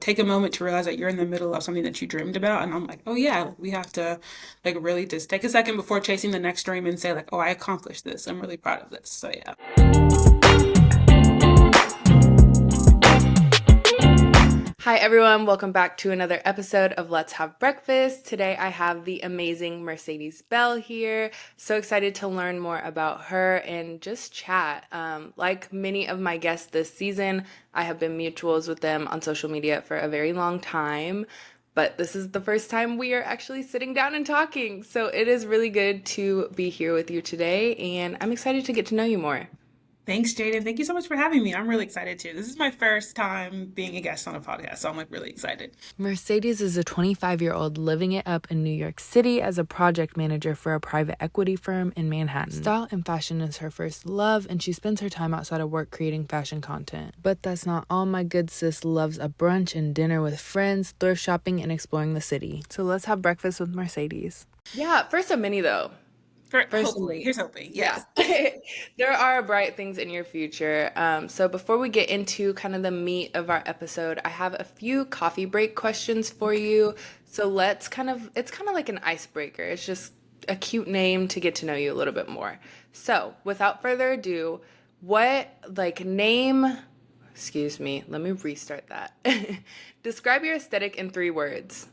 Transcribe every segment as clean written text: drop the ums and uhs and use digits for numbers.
take a moment to realize that you're in the middle of something that you dreamed about. And I'm like, oh yeah, we have to like really just take a second before chasing the next dream and say like, oh, I accomplished this. I'm really proud of this. So yeah. Hi, everyone. Welcome back to another episode of Let's Have Breakfast. Today, I have the amazing Mercedes Bell here. So excited to learn more about her and just chat. Like many of my guests this season, I have been mutuals with them on social media for a very long time. But this is the first time we are actually sitting down and talking. So it is really good to be here with you today, and I'm excited to get to know you more. Thanks, Jadyn. Thank you so much for having me. I'm really excited too. This is my first time being a guest on a podcast, so I'm like really excited. Mercedes is a 25-year-old living it up in New York City as a project manager for a private equity firm in Manhattan. Style and fashion is her first love, and she spends her time outside of work creating fashion content. But that's not all. My good sis loves a brunch and dinner with friends, thrift shopping, and exploring the city. So let's have breakfast with Mercedes. Yeah, first of many though. First of Hopefully, many. here's hoping. Yeah. Yes. There are bright things in your future. So before we get into kind of the meat of our episode, I have a few coffee break questions for Okay. you. So it's kind of like an icebreaker. It's just a cute name to get to know you a little bit more. So without further ado, what like name, excuse me, let me restart that. Describe your aesthetic in 3 words.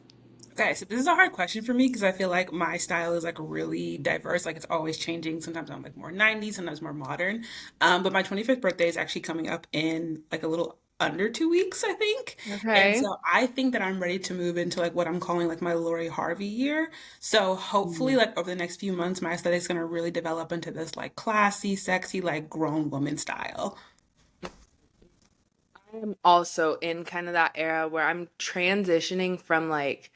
Okay, so this is a hard question for me because I feel like my style is like really diverse. Like it's always changing. Sometimes I'm like more 90s, sometimes more modern. But my 25th birthday is actually coming up in like a little under 2 weeks, I think. And Okay. so I think that I'm ready to move into like what I'm calling like my Lori Harvey year. So hopefully, like over the next few months, my aesthetic's gonna really develop into this like classy, sexy, like grown woman style. I'm also in kind of that era where I'm transitioning from like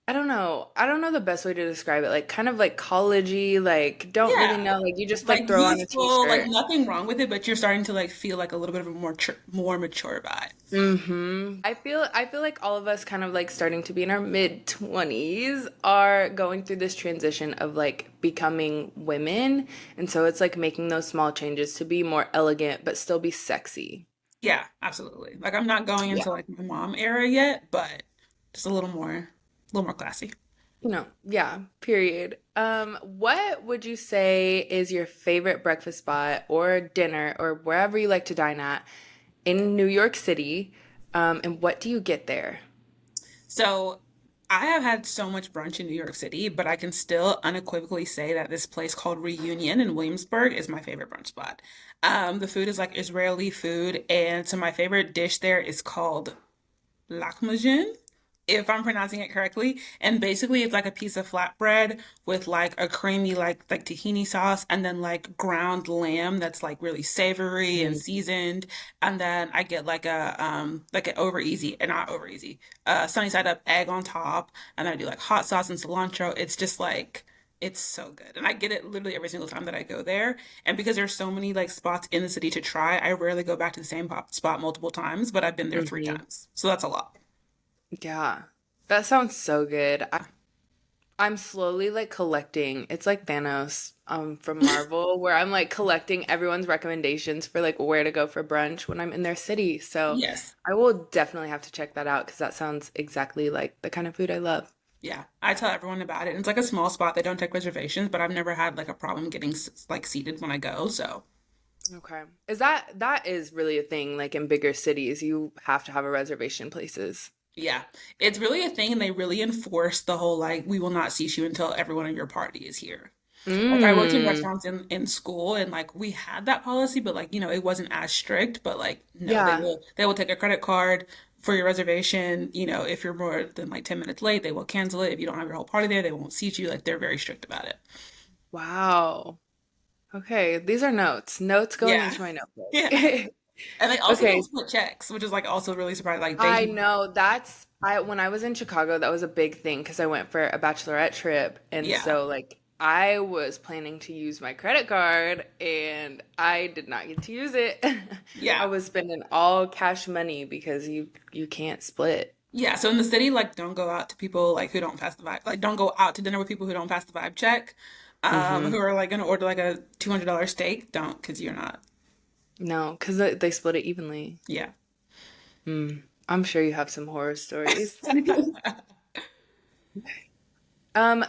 I don't know the best way to describe it. Like kind of like collegey, like don't really Yeah. know. Like you just Like like throw on a youthful, like t-shirt. nothing wrong with it, but you're starting to like feel like a little bit of a more mature vibe. I feel like all of us kind of like starting to be in our mid 20s are going through this transition of like becoming women. And so it's like making those small changes to be more elegant but still be sexy. Yeah, absolutely. Like I'm not going Yeah. into like my mom era yet, but just a little more classy. Yeah, period. What would you say is your favorite breakfast spot or dinner or wherever you like to dine at in New York City? And what do you get there? So I have had so much brunch in New York City, but I can still unequivocally say that this place called Reunion in Williamsburg is my favorite brunch spot. The food is like Israeli food, and so my favorite dish there is called lahmacun, if I'm pronouncing it correctly. And basically, it's like a piece of flatbread with like a creamy like tahini sauce, and then like ground lamb that's like really savory and Mm. seasoned. And then I get like an over easy, and not over easy, sunny side up egg on top, and then I do like hot sauce and cilantro. It's just like. It's so good. And I get it literally every single time that I go there. And because there's so many like spots in the city to try, I rarely go back to the same spot multiple times, but I've been there three Hmm. times. So that's a lot. Yeah, that sounds so good. I'm slowly like collecting. It's like Thanos from Marvel, where I'm like collecting everyone's recommendations for like where to go for brunch when I'm in their city. So Yes. I will definitely have to check that out because that sounds exactly like the kind of food I love. Yeah. I tell everyone about it. And it's like a small spot. They don't take reservations, but I've never had like a problem getting like seated when I go. So Okay. That is really a thing like in bigger cities, you have to have a reservation places. yeah, it's really a thing. And they really enforce the whole like, we will not seat you until everyone in your party is here. Like I worked in Mm. restaurants in school and like we had that policy, but like, it wasn't as strict, but like no, they Yeah. will they will take a credit card for your reservation. If you're more than like 10 minutes late, they will cancel it. If you don't have your whole party there, they won't seat you. Like they're very strict about it. Wow. Okay, these are notes. Notes going Yeah. into my Yeah. notebook. And they also Okay, don't split checks, which is like also really surprising. Like they I do. know that's I when I was in Chicago, that was a big thing because I went for a bachelorette trip, and Yeah. so like I was planning to use my credit card and I did not get to use it. I Yeah. was spending all cash money because you can't split. Yeah. So in the city, like don't go out to people like who don't pass the vibe. Like don't go out to dinner with people who don't pass the vibe check. Hmm. Who are like gonna order like a $200 steak. Don't, because you're not. No, because they split it evenly. Yeah. Hmm. I'm sure you have some horror stories.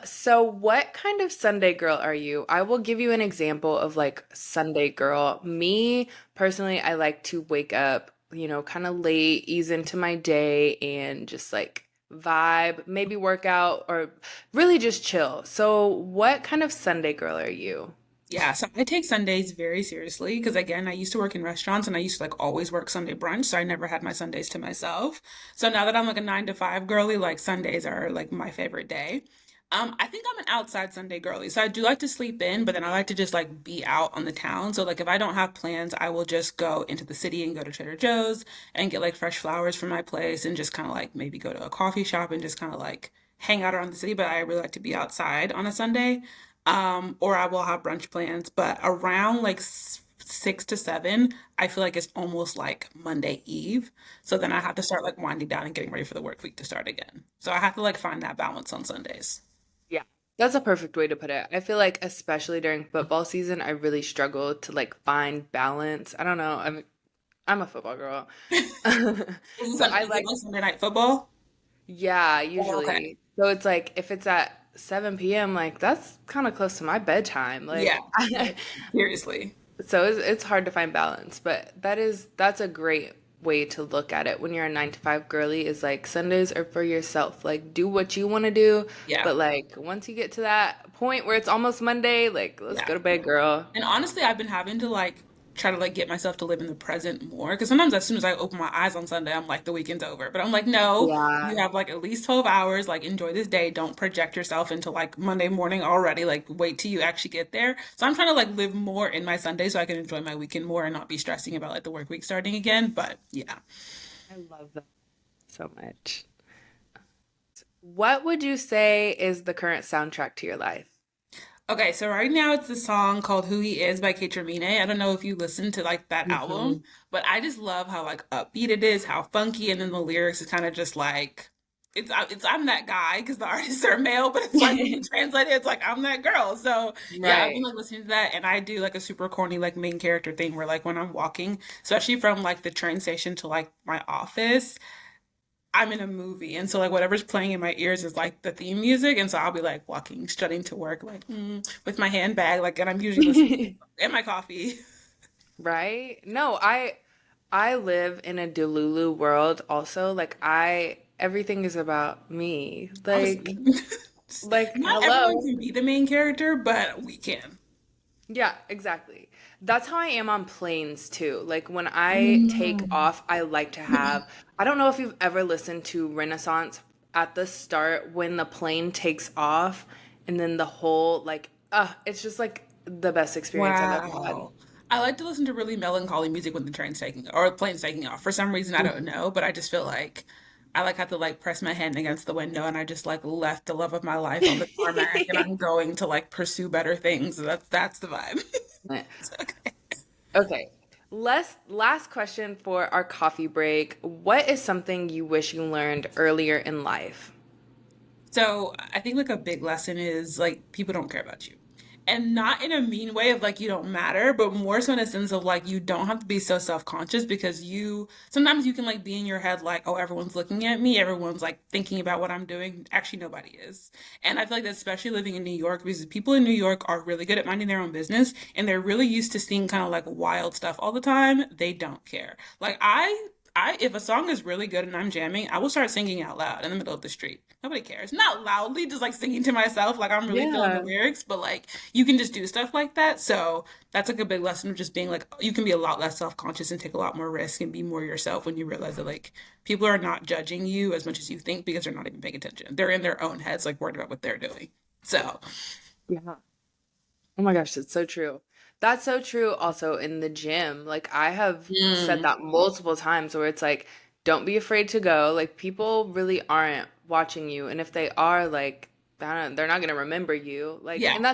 So what kind of Sunday girl are you? I will give you an example of like Sunday girl. Me personally, I like to wake up, kind of late, ease into my day and just like vibe, maybe work out or really just chill. So what kind of Sunday girl are you? Yeah, so I take Sundays very seriously because again, I used to work in restaurants and I used to like always work Sunday brunch, so I never had my Sundays to myself. So now that I'm like a 9 to 5 girly, like Sundays are like my favorite day. I think I'm an outside Sunday girly, so I do like to sleep in, but then I like to just like be out on the town. So like if I don't have plans, I will just go into the city and go to Trader Joe's and get like fresh flowers from my place and just kind of like maybe go to a coffee shop and just kind of like hang out around the city. But I really like to be outside on a Sunday. Or I will have brunch plans, but around like 6 to 7, I feel like it's almost like Monday Eve. So then I have to start like winding down and getting ready for the work week to start again. So I have to like find that balance on Sundays. Yeah. That's a perfect way to put it. I feel like especially during football season, I really struggle to like find balance. I don't know. I'm a football girl. So I Is it like, like Sunday night football? yeah, Oh, okay. usually. So it's like if it's at 7 p.m., like that's kind of close to my bedtime. Yeah. Like Yeah. Seriously. so it's hard to find balance, but that's a great way to look at it when you're a 9 to 5 girly is like Sundays are for yourself. Like do what you want to do, Yeah. but like once you get to that point where it's almost Monday, like let's Yeah. go to bed, girl. And honestly, I've been having to like try to like get myself to live in the present more because sometimes as soon as I open my eyes on Sunday, I'm like the weekend's over. But I'm like, no, you Yeah. have like at least 12 hours. Like enjoy this day. Don't project yourself into like Monday morning already. Like wait till you actually get there. So I'm trying to like live more in my Sunday so I can enjoy my weekend more and not be stressing about like the work week starting again. But yeah. I love that so much. What would you say is the current soundtrack to your life? Okay, so right now it's the song called "Who He Is" by Kate I don't know if you listened to like that album, Mhm. but I just love how like upbeat it is, how funky, and then the lyrics is kind of just like it's I'm that guy because the artists are male, but it's like when you translate it, it's like I'm that girl. So yeah, I've been Right. like listening to that, and I do like a super corny like main character thing where like when I'm walking, especially from like the train station to like my office. I'm in a movie, and so like whatever's playing in my ears is like the theme music, and so I'll be like walking, strutting to work, like with my handbag, like, and I'm usually listening and my coffee. Right? No, I live in a Delulu world also. Like I everything is about me. Obviously, Like not everyone hello. can be the main character, but we can. Yeah, exactly. That's how I am on planes too. Like when I take Mm. off, I like to have, I don't know if you've ever listened to Renaissance at the start when the plane takes off and then the whole like it's just like the best experience I've ever had. Wow. I like to listen to really melancholy music when the train's taking or the plane's taking off. For some reason, I don't know, but I just feel like I like have to like press my hand against the window and I just like left the love of my life on the tarmac and I'm going to like pursue better things. That's the vibe. It's okay. Okay. Last question for our coffee break. What is something you wish you learned earlier in life? So I think like a big lesson is like people don't care about you. And not in a mean way of like you don't matter, but more so in a sense of like you don't have to be so self-conscious because you sometimes you can like be in your head like, oh, everyone's looking at me, everyone's like thinking about what I'm doing. Actually, nobody is. And I feel like that especially living in New York because people in New York are really good at minding their own business and they're really used to seeing kind of like wild stuff all the time. They don't care. Like I if a song is really good and I'm jamming, I will start singing out loud in the middle of the street. Nobody cares. Not loudly, just like singing to myself, like I'm really feeling the Yeah. lyrics, but like you can just do stuff like that. So that's like a big lesson of just being like you can be a lot less self-conscious and take a lot more risk and be more yourself when you realize that like people are not judging you as much as you think because they're not even paying attention. They're in their own heads, like worried about what they're doing. So Yeah. Oh my gosh, that's so true. That's so true also in the gym. Like I have said mm, that multiple times where it's like, don't be afraid to go. Like people really aren't watching you. And if they are, like, they're not gonna remember you. Like, yeah, and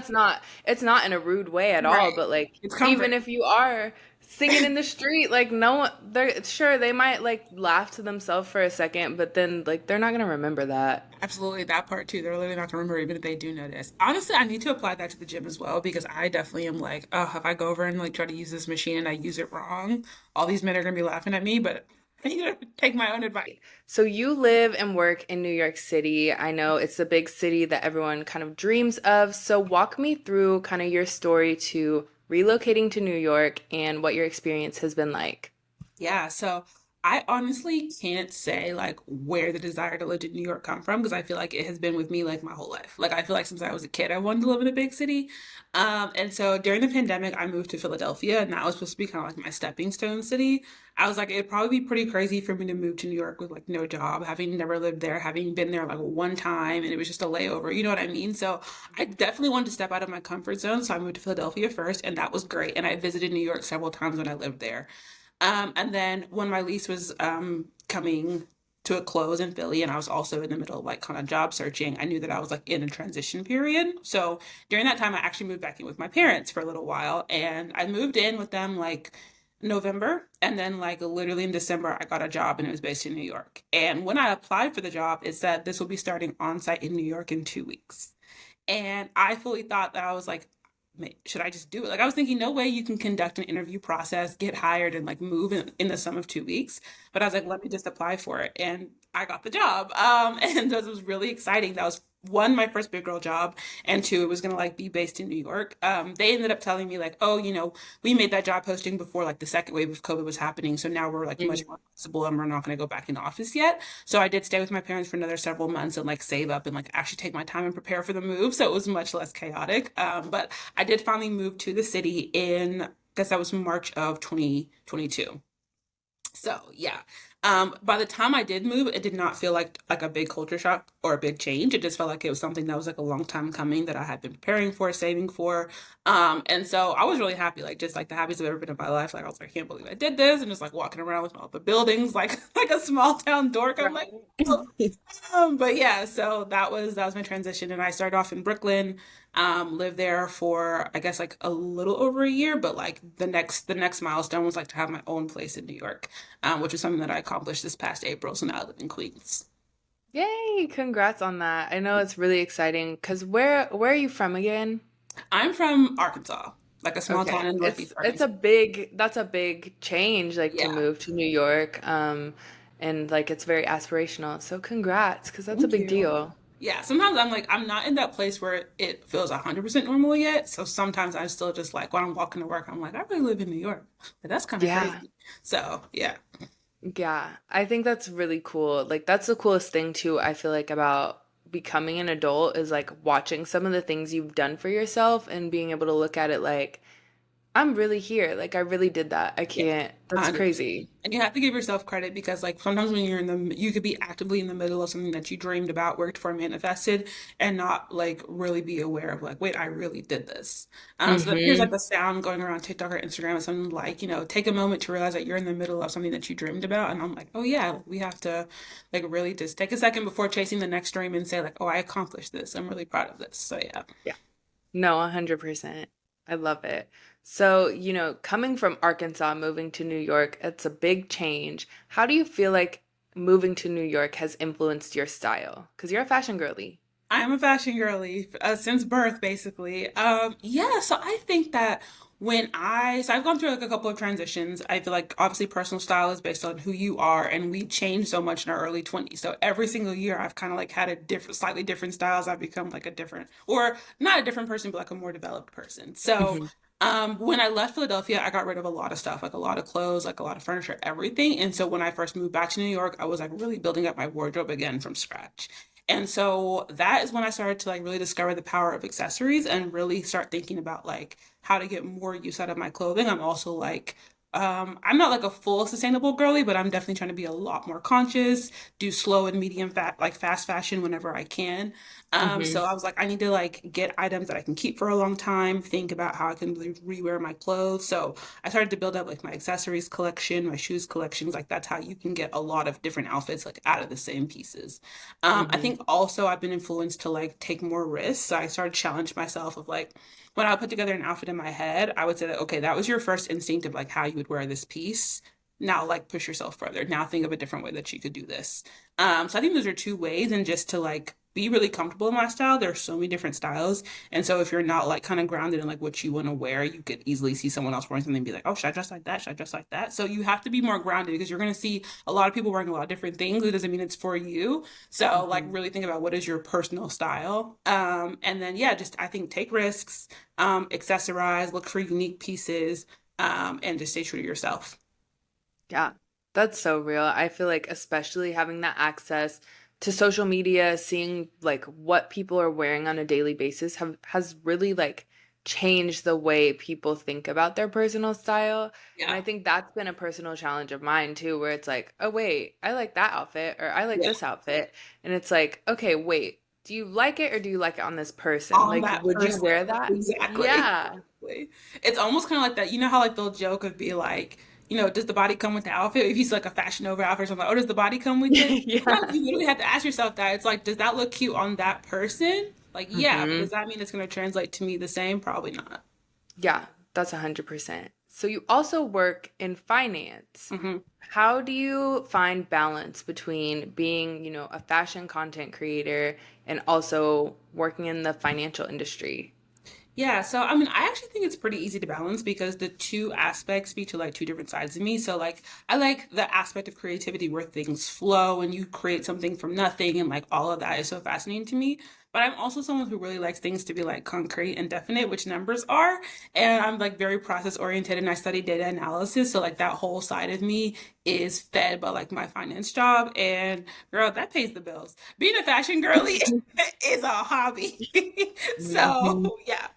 it's not in a rude way at all, right. but like It's even comfort. if you are singing in the street, like no one they're sure they might like laugh to themselves for a second, but then like they're not gonna remember that. Absolutely, that part too. They're literally not gonna remember even if they do notice. Honestly, I need to apply that to the gym as well because I definitely am like, oh, if I go over and like try to use this machine and I use it wrong, all these men are gonna be laughing at me. But You know, take my own advice. So you live and work in New York City. I know it's a big city that everyone kind of dreams of. So walk me through kind of your story to relocating to New York and what your experience has been like. Yeah, so I honestly can't say like where the desire to live in New York come from because I feel like it has been with me like my whole life. Like I feel like since I was a kid, I wanted to live in a big city. And so during the pandemic, I moved to Philadelphia, and that was supposed to be kind of like my stepping stone city. I was like, it'd probably be pretty crazy for me to move to New York with like no job, having never lived there, having been there like one time, and it was just a layover. You know what I mean? So I definitely wanted to step out of my comfort zone. So I moved to Philadelphia first, and that was great. And I visited New York several times when I lived there. And then when my lease was coming to a close in Philly, and I was also in the middle of like kind of job searching, I knew that I was like in a transition period. So during that time, I actually moved back in with my parents for a little while, and I moved in with them like November, and then like literally in December, I got a job, and it was based in New York. And when I applied for the job, it said this will be starting on site in New York in 2 weeks. And I fully thought that I was like, should I just do it? Like I was thinking, no way you can conduct an interview process, get hired, and like move in the sum of 2 weeks. But I was like, let me just apply for it, and I got the job. And that was really exciting. That was one, my first big girl job, and two, it was gonna like be based in New York. They ended up telling me like, oh, we made that job posting before like the second wave of COVID was happening, so now we're like much more flexible, and we're not gonna go back in office yet. So I did stay with my parents for another several months and like save up and like actually take my time and prepare for the move. So it was much less chaotic. But I did finally move to the city in, I guess that was March of 2022. So yeah. By the time I did move, it did not feel like a big culture shock or a big change. It just felt like it was something that was like a long time coming that I had been preparing for, saving for. And so I was really happy, like just like the happiest I've ever been in my life. Like I was like, I can't believe I did this, and just like walking around with all the buildings, like like a small town dork. I'm like, oh. Right. But yeah, so that was my transition, and I started off in Brooklyn. Lived there for I guess like a little over a year, but like the next milestone was like to have my own place in New York, which was something that I accomplished this past April. So now I live in Queens. Yay, congrats on that. I know it's really exciting because where are you from again? I'm from Arkansas, like a small town Okay. in Northeast It's Arkansas. a big that's a big change like to Yeah, move to New York. And like it's very aspirational. So congrats, because that's a thank big you. deal. Yeah, sometimes I'm like I'm not in that place where it feels 100% normal yet. So sometimes I'm still just like when I'm walking to work, I'm like I really live in New York. Like, that's kind of Yeah. crazy. So yeah. Yeah, I think that's really cool. Like that's the coolest thing too, I feel like about becoming an adult is like watching some of the things you've done for yourself and being able to look at it like I'm really here. Like I really did that. I Yeah, can't. That's 100%. crazy. And you have to give yourself credit because, like, sometimes when you could be actively in the middle of something that you dreamed about, worked for, manifested, and not like really be aware of, like, wait, I really did this. So then here's like Mm-hmm. the sound going around TikTok or Instagram or something like, take a moment to realize that you're in the middle of something that you dreamed about. And I'm like, oh, yeah, we have to, like, really just take a second before chasing the next dream and say, like, oh, I accomplished this. I'm really proud of this. So, yeah. Yeah. No, 100%. I love it. So, coming from Arkansas, moving to New York, it's a big change. How do you feel like moving to New York has influenced your style? Because you're a fashion girly. I'm a fashion girly since birth, basically. Yeah, so I think that so I've gone through like a couple of transitions. I feel like obviously personal style is based on who you are, and we change so much in our early 20s. So every single year, I've kind of like had a different, slightly different styles. I've become like a different, or not a different person, but like a more developed person. So Hmm. when I left Philadelphia, I got rid of a lot of stuff, like a lot of clothes, like a lot of furniture, everything. And so when I first moved back to New York, I was like really building up my wardrobe again from scratch. And so that is when I started to like really discover the power of accessories and really start thinking about like how to get more use out of my clothing. I'm also like I'm not like a full sustainable girly, but I'm definitely trying to be a lot more conscious, do slow and medium fat, like fast fashion whenever I can. Hmm. So I was like, I need to like get items that I can keep for a long time, think about how I can rewear my clothes. So I started to build up like my accessories collection, my shoes collections. Like that's how you can get a lot of different outfits like out of the same pieces. I Hmm. think also I've been influenced to like take more risks. So I started to challenge myself of like when I put together an outfit in my head, I would say that, okay, that was your first instinct of like how you would wear this piece. Now, like, push yourself further. Now, think of a different way that you could do this. So I think those are two ways, and just to like be really comfortable in my style. There are so many different styles. And so if you're not like kind of grounded in like what you want to wear, you could easily see someone else wearing something and be like, oh, should I dress like that? Should I dress like that? So you have to be more grounded because you're going to see a lot of people wearing a lot of different things. It doesn't mean it's for you. So like Mhm. really think about what is your personal style. And then yeah, just I think take risks, accessorize, look for unique pieces, and just stay true to yourself. Yeah, that's so real. I feel like especially having that access to social media, seeing like what people are wearing on a daily basis has really like changed the way people think about their personal style. And Yeah. I think that's been a personal challenge of mine too, where it's like, oh wait, I like that outfit or I like Yeah. this outfit. And it's like, okay, wait, do you like it or do you like it on this person? On Like, that would you person. wear that? Exactly. Yeah. Exactly. It's almost kind of like that. You know how like they'll joke of be like, does the body come with the outfit? If you see like a Fashion Nova outfit or something, like, oh, does the body come with it? Sometimes Yeah. you literally have to ask yourself that. It's like, does that look cute on that person? Like, yeah, but does hmm that mean it's going to translate to me the same? Probably not. Yeah, that's 100%. So you also work in finance. Hmm. How do you find balance between being, a fashion content creator and also working in the financial industry? Yeah, so I mean, I actually think it's pretty easy to balance because the two aspects speak to like two different sides of me. So like I like the aspect of creativity where things flow and you create something from nothing and like all of that is so fascinating to me. But I'm also someone who really likes things to be like concrete and definite, which numbers are. And I'm like very process oriented and I study data analysis. So like that whole side of me is fed by like my finance job. And girl, that pays the bills. Being a fashion girly is a hobby. So Mhm. yeah.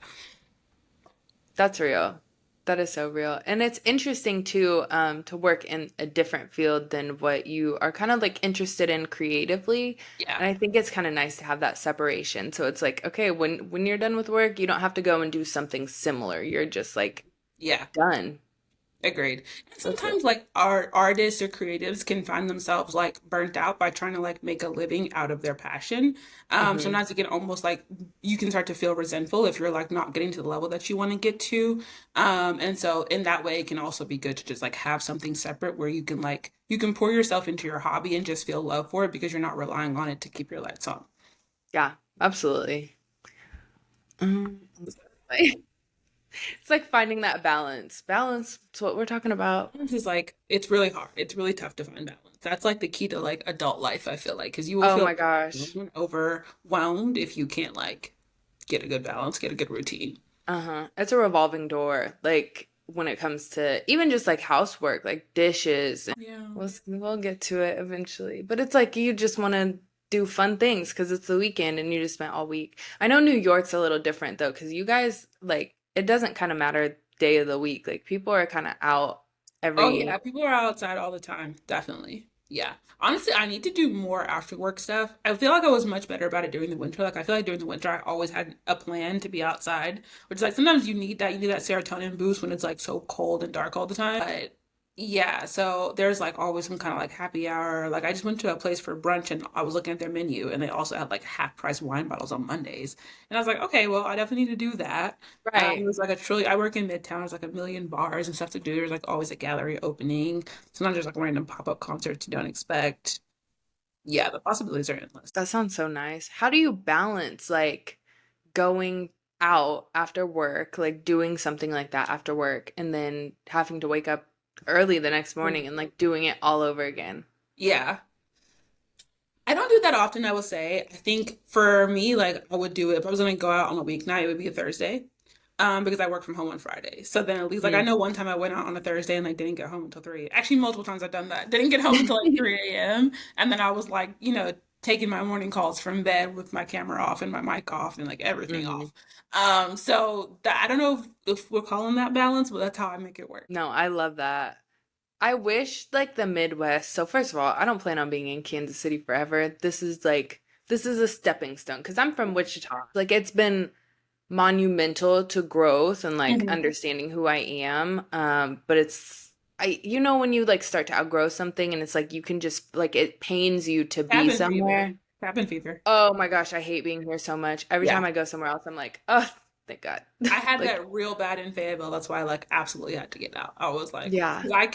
That's real. That is so real. And it's interesting too, to work in a different field than what you are kind of like interested in creatively. Yeah. And I think it's kind of nice to have that separation. So it's like, okay, when you're done with work, you don't have to go and do something similar. You're just like Yeah. done. Agreed. And That's real. sometimes like art artists or creatives can find themselves like burnt out by trying to like make a living out of their passion. hmm Sometimes it can almost like you can start to feel resentful if you're like not getting to the level that you want to get to. And so in that way it can also be good to just like have something separate where you can pour yourself into your hobby and just feel love for it because you're not relying on it to keep your lights on. Yeah, absolutely. Mm. It's like finding that balance. Balance is what we're talking about. Balance is like it's really hard. It's really tough to find balance. That's like the key to like adult life, I feel like, because you will Oh feel my gosh. overwhelmed if you can't like get a good balance, get a good routine. Uh-huh. It's a revolving door. Like when it comes to even just like housework, like dishes. Yeah. We'll get to it eventually. But it's like you just want to do fun things because it's the weekend and you just spent all week. I know New York's a little different though, because you guys like it doesn't kind of matter day of the week. Like people are kind of out Oh yeah, every. people are outside all the time, definitely. Yeah. Honestly, I need to do more after work stuff. I feel like I was much better about it during the winter. Like I feel like during the winter I always had a plan to be outside, which is like sometimes you need that serotonin boost when it's like so cold and dark all the time. But yeah, so there's like always some kind of like happy hour. Like I just went to a place for brunch and I was looking at their menu and they also had like half price wine bottles on Mondays. And I was like, okay, well, I definitely need to do that. It Right. was like a truly, I work in Midtown. There's like a million bars and stuff to do. There's like always a gallery opening. Sometimes there's like random pop-up concerts you don't expect. Yeah, the possibilities are endless. That sounds so nice. How do you balance like going out after work, like doing something like that after work, and then having to wake up early the next morning and like doing it all over again? Yeah. I don't do that often, I will say. I think for me, like I would do it if I was gonna go out on a weeknight, it would be a Thursday. Because I work from home on Friday. So then at least like I Mm. know one time I went out on a Thursday and like didn't get home until 3. Actually, multiple times I've done that. Didn't get home until like 3 a.m. And then I was like, taking my morning calls from bed with my camera off and my mic off and like everything hmm off. So that I don't know if we're calling that balance, but that's how I make it work. No, I love that. I wish like the Midwest. So first of all, I don't plan on being in Kansas City forever. This is a stepping stone because I'm from Wichita. Like it's been monumental to growth and like Mhm. understanding who I am. But it's when you like start to outgrow something and it's like you can just like it pains you to be Cabin fever. somewhere. Cabin fever. Oh my gosh, I hate being here so much. Every Yeah. time I go somewhere else, I'm like, oh, thank God. I had Like, that real bad in Fayetteville. That's why I like absolutely had to get out. I was like, yeah. 'cause I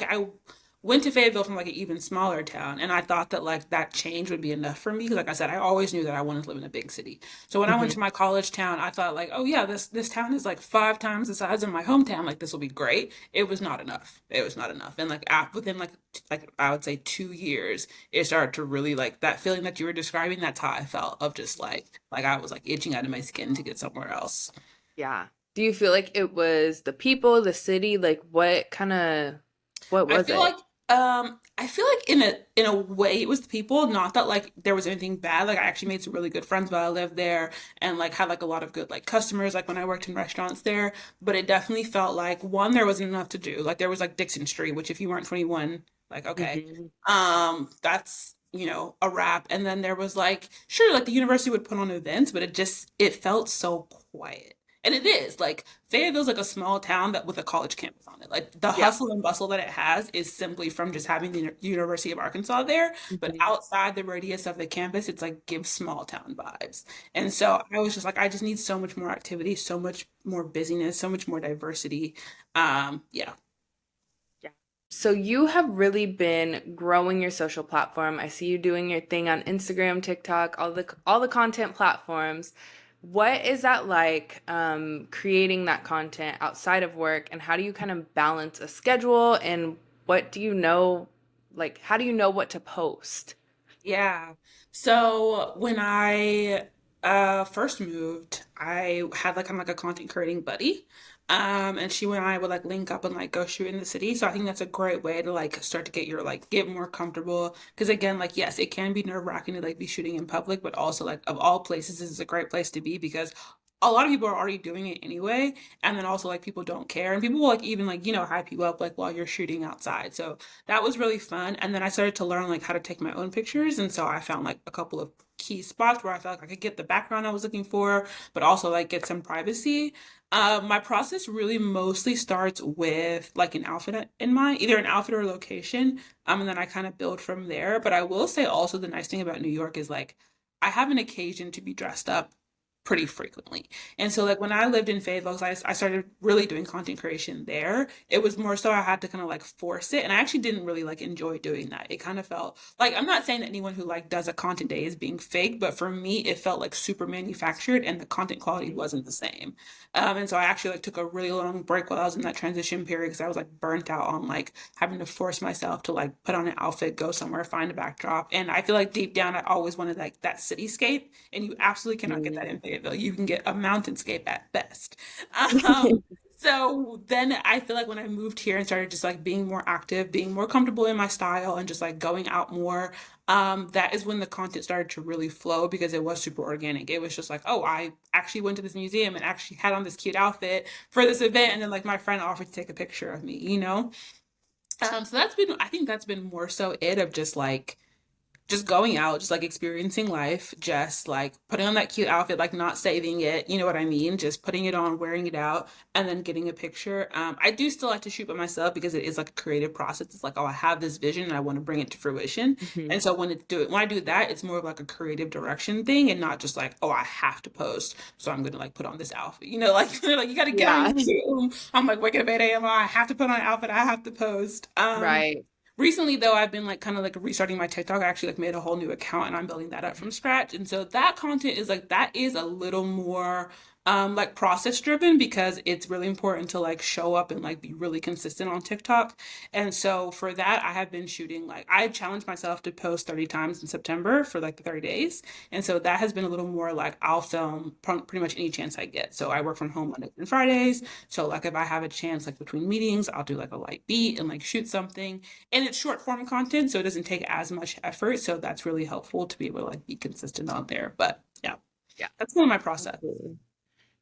went to Fayetteville from like an even smaller town, and I thought that like that change would be enough for me. 'Cause like I said, I always knew that I wanted to live in a big city. So when I went Hmm. to my college town, I thought like, oh yeah, this town is like 5 times the size of my hometown. Like this will be great. It was not enough. It was not enough. And like within like I would say 2 years, it started to really like that feeling that you were describing. That's how I felt of just like I was like itching out of my skin to get somewhere else. Yeah. Do you feel like it was the people, the city? Like what I was feel like it? I feel like in a way it was the people, not that like there was anything bad. Like I actually made some really good friends while I lived there and like had like a lot of good like customers like when I worked in restaurants there, but it definitely felt like one there wasn't enough to do. Like there was like Dixon Street, which if you weren't 21, like okay. Hmm. That's a wrap. And then there was like sure like the university would put on events, but it felt so quiet. And it is like Fayetteville's like a small town that with a college campus on it. Like the Yeah. hustle and bustle that it has is simply from just having the University of Arkansas there. But Hmm. outside the radius of the campus, it's like gives small town vibes. And so I was just like, I just need so much more activity, so much more busyness, so much more diversity. Yeah. Yeah. So you have really been growing your social platform. I see you doing your thing on Instagram, TikTok, all the content platforms. What is that like, creating that content outside of work, and how do you kind of balance a schedule, and what do you know, like, how do you know what to post? Yeah. So when I first moved, I had like kind of like a content creating buddy. And she and I would like link up and like go shoot in the city. So I think that's a great way to like start to get more comfortable. Because again, like yes, it can be nerve-wracking to like be shooting in public, but also like of all places, this is a great place to be because a lot of people are already doing it anyway. And then also like people don't care. And people will like even like, hype you up like while you're shooting outside. So that was really fun. And then I started to learn like how to take my own pictures. And so I found like a couple of key spots where I felt like I could get the background I was looking for, but also like get some privacy. My process really mostly starts with like an outfit in mind, either an outfit or a location. And then I kind of build from there. But I will say also the nice thing about New York is like I have an occasion to be dressed up pretty frequently. And so like when I lived in Fayetteville, 'cause I started really doing content creation there. It was more so I had to kind of like force it. And I actually didn't really like enjoy doing that. It kind of felt like I'm not saying that anyone who like does a content day is being fake, but for me it felt like super manufactured and the content quality wasn't the same. And so I actually like took a really long break while I was in that transition period because I was like burnt out on like having to force myself to like put on an outfit, go somewhere, find a backdrop. And I feel like deep down I always wanted like that cityscape and you absolutely cannot get that in Fayetteville. You can get a mountainscape at best. Um, so then I feel like when I moved here and started just like being more active, being more comfortable in my style and just like going out more, that is when the content started to really flow because it was super organic. It was just like, oh, I actually went to this museum and actually had on this cute outfit for this event, and then like my friend offered to take a picture of me. So I think that's been more so it of just going out, just like experiencing life, just like putting on that cute outfit, like not saving it, you know what I mean? Just putting it on, wearing it out, and then getting a picture. I do still like to shoot by myself because it is like a creative process. It's like, oh, I have this vision and I want to bring it to fruition. Hmm. And so when I do that, it's more of like a creative direction thing and not just like, oh, I have to post, so I'm gonna like put on this outfit. Like they're like, you gotta get on Yeah. your Zoom. I'm like waking up at 8 a.m. I have to put on an outfit, I have to post. Right. Recently, though, I've been like kind of like restarting my TikTok. I actually like made a whole new account and I'm building that up from scratch. And so that content is like that is a little more like process driven because it's really important to like show up and like be really consistent on TikTok. And so for that, I have been shooting like I challenged myself to post 30 times in September for like the 30 days. And so that has been a little more like I'll film pretty much any chance I get. So I work from home Mondays and Fridays. So like if I have a chance like between meetings, I'll do like a light beat and like shoot something, and it's short form content so it doesn't take as much effort, so that's really helpful to be able to like be consistent on there. But yeah, Yeah. that's kind of my process. Absolutely.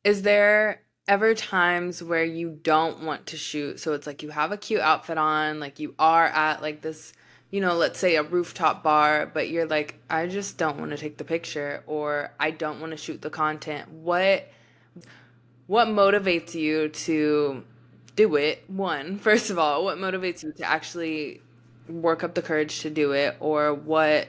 Is there ever times where you don't want to shoot? So it's like you have a cute outfit on, like you are at like this, let's say a rooftop bar, but you're like, I just don't want to take the picture, or I don't want to shoot the content. What motivates you to do it? One, first of all, what motivates you to actually work up the courage to do it, or what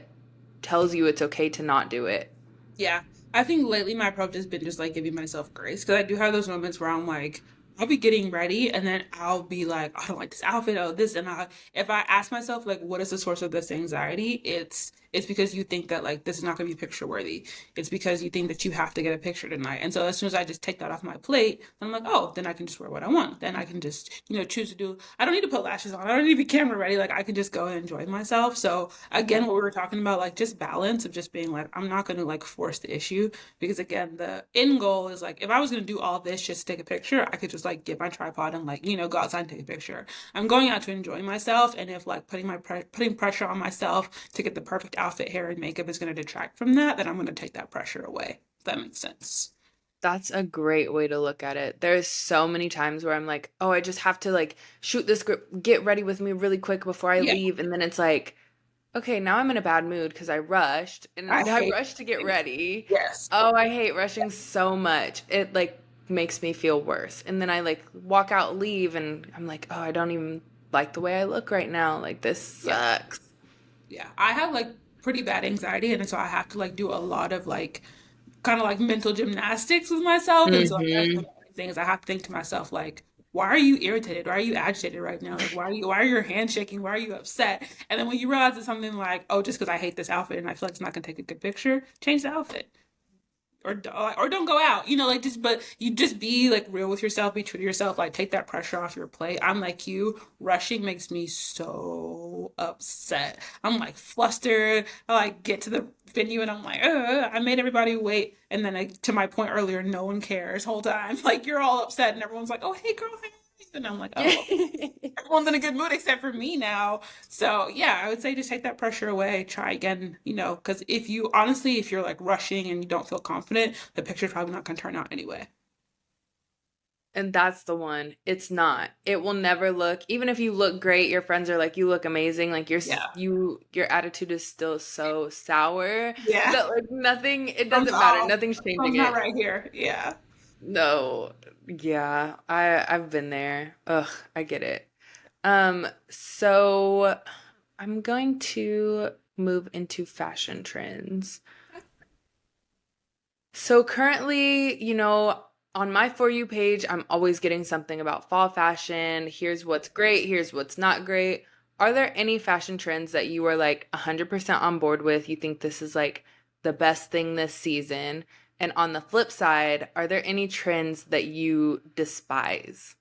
tells you it's okay to not do it? Yeah, I think lately my approach has been just like giving myself grace because I do have those moments where I'm like I'll be getting ready and then I'll be like, I don't like this outfit, oh this, and if I ask myself like what is the source of this anxiety, it's because you think that like this is not gonna be picture worthy. It's because you think that you have to get a picture tonight. And so as soon as I just take that off my plate, then I'm like, oh, then I can just wear what I want. Then I can just, choose to do, I don't need to put lashes on. I don't need to be camera ready. Like I can just go and enjoy myself. So again, what we were talking about, like just balance of just being like, I'm not gonna like force the issue because again, the end goal is like if I was gonna do all this just to take a picture, I could just like get my tripod and like, go outside and take a picture. I'm going out to enjoy myself, and if like putting pressure on myself to get the perfect outfit, hair, and makeup is gonna detract from that, then I'm gonna take that pressure away. If that makes sense. That's a great way to look at it. There's so many times where I'm like, oh, I just have to like shoot this script, get ready with me really quick before I Yeah, leave. And then it's like, okay, now I'm in a bad mood because I rushed I and I hate rushed to get it. ready. Yes. Oh, I hate rushing so much. It like makes me feel worse. And then I like walk out, leave, and I'm like, oh, I don't even like the way I look right now. Like this Yeah. sucks. Yeah. I have like pretty bad anxiety, and so I have to like do a lot of like kind of like mental gymnastics with myself. And so like, that's one Hmm. of the things I have to think to myself, like, why are you irritated? Why are you agitated right now? Like, why are your hands shaking? Why are you upset? And then when you realize it's something like, oh, just because I hate this outfit and I feel like it's not gonna take a good picture, change the outfit. Or don't go out, like just but you just be like real with yourself, be true to yourself, like take that pressure off your plate. I'm like you, rushing makes me so upset. I'm like flustered. I like get to the venue and I'm like, I made everybody wait, and then to my point earlier, no one cares whole time. Like you're all upset and everyone's like, oh hey girl, hey. And I'm like, oh, everyone's in a good mood except for me now. So yeah, I would say just take that pressure away. Try again, because if you honestly, if you're like rushing and you don't feel confident, the picture's probably not gonna turn out anyway. And that's the one. It's not. It will never look, even if you look great, your friends are like, you look amazing. Like Yeah. your attitude is still so sour Yeah. that like nothing, it Something's doesn't matter. off. Nothing's changing Something's not it. right here. Yeah. No. Yeah. I've been there. Ugh, I get it. So I'm going to move into fashion trends. So currently, on my For You page, I'm always getting something about fall fashion. Here's what's great, here's what's not great. Are there any fashion trends that you are like 100% on board with? You think this is like the best thing this season? And on the flip side, are there any trends that you despise?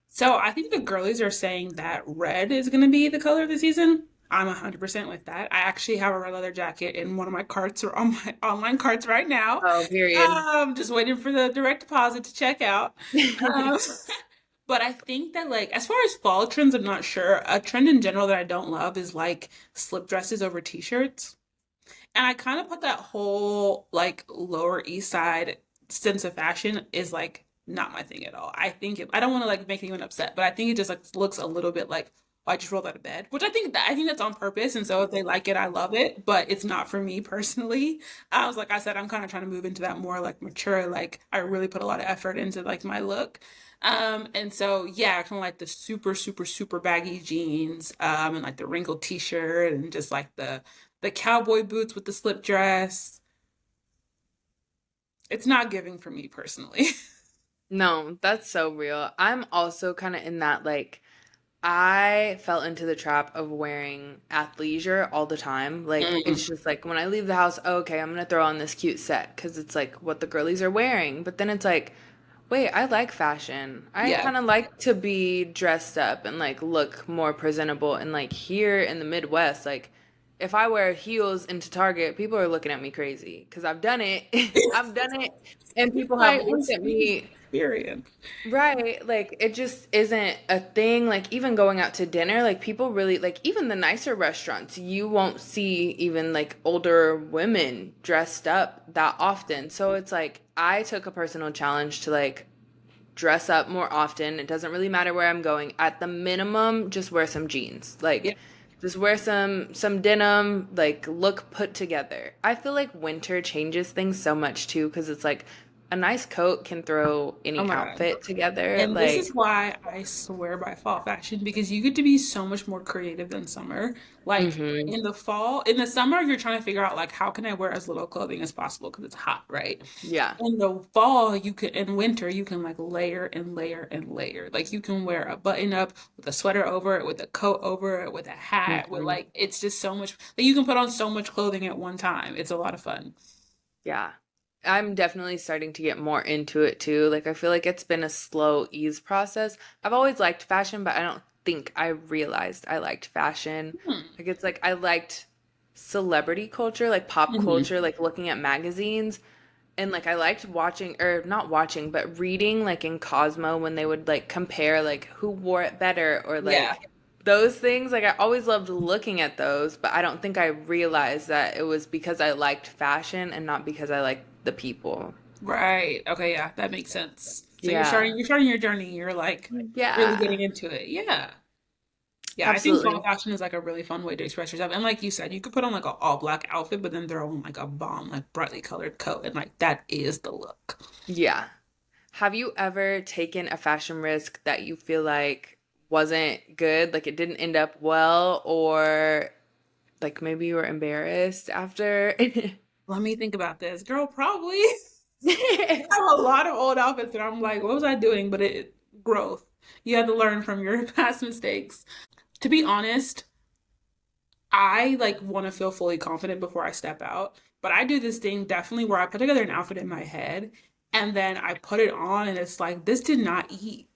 So I think the girlies are saying that red is gonna be the color of the season. I'm 100% with that. I actually have a red leather jacket in one of my carts or on my online carts right now. Oh, period. Just waiting for the direct deposit to check out. Um, but I think that like as far as fall trends, I'm not sure. A trend in general that I don't love is like slip dresses over t-shirts. And I kind of put that whole like Lower East Side sense of fashion is like not my thing at all. I don't want to like make anyone upset, but I think it just like looks a little bit like, oh, I just rolled out of bed, which I think that's on purpose. And so if they like it, I love it, but it's not for me personally. I was like I said, I'm kind of trying to move into that more like mature, like I really put a lot of effort into like my look. And so yeah, I kind of like the super, super, super baggy jeans, and like the wrinkled t-shirt and just like the cowboy boots with the slip dress. It's not giving for me personally. No, that's so real. I'm also kind of in that like I fell into the trap of wearing athleisure all the time. Like Mm, it's just like when I leave the house, oh, okay, I'm gonna throw on this cute set because it's like what the girlies are wearing. But then it's like, wait, I like fashion. I yeah. kind of like to be dressed up and like look more presentable. And like here in the Midwest, like if I wear heels into Target, people are looking at me crazy because I've done it. I've done it, and It's people have like looked at it's me. experience. Right, like it just isn't a thing. Like even going out to dinner, like people really like even the nicer restaurants, you won't see even like older women dressed up that often. So it's like I took a personal challenge to like dress up more often. It doesn't really matter where I'm going. At the minimum, just wear some jeans. Yeah. Like just wear some denim, like look put together. I feel like winter changes things so much too because it's like a nice coat can throw Oh any my God. outfit together. And this is Like, why I swear by fall fashion because you get to be so much more creative than summer. Like mm-hmm. in the summer, you're trying to figure out like how can I wear as little clothing as possible because it's hot, right? Yeah. In the fall, in winter, you can like layer and layer and layer. Like you can wear a button up with a sweater over it, with a coat over it, with a hat, with Mm-hmm. like it's just so much like you can put on so much clothing at one time. It's a lot of fun. Yeah. I'm definitely starting to get more into it too. Like, I feel like it's been a slow ease process. I've always liked fashion, but I don't think I realized I liked fashion. Hmm. Like, it's like I liked celebrity culture, like pop Mhm. culture, like looking at magazines. And like I liked watching, or not watching, but reading like in Cosmo when they would like compare like who wore it better or Yeah. like those things. Like I always loved looking at those, but I don't think I realized that it was because I liked fashion and not because I liked the people. Right. Okay, yeah, that makes sense. So Yeah. you're starting your journey, you're like really Yeah. getting into it. Yeah. Yeah, I think fall Absolutely. fashion is like a really fun way to express yourself. And like you said, you could put on like an all black outfit, but then throw on like a bomb, like brightly colored coat, and like that is the look. Yeah. Have you ever taken a fashion risk that you feel like wasn't good, like it didn't end up well, or like maybe you were embarrassed after? Let me think about this. Girl, probably. I have a lot of old outfits that I'm like, what was I doing? But growth. You have to learn from your past mistakes. To be honest, I like want to feel fully confident before I step out. But I do this thing definitely where I put together an outfit in my head and then I put it on and it's like, this did not eat.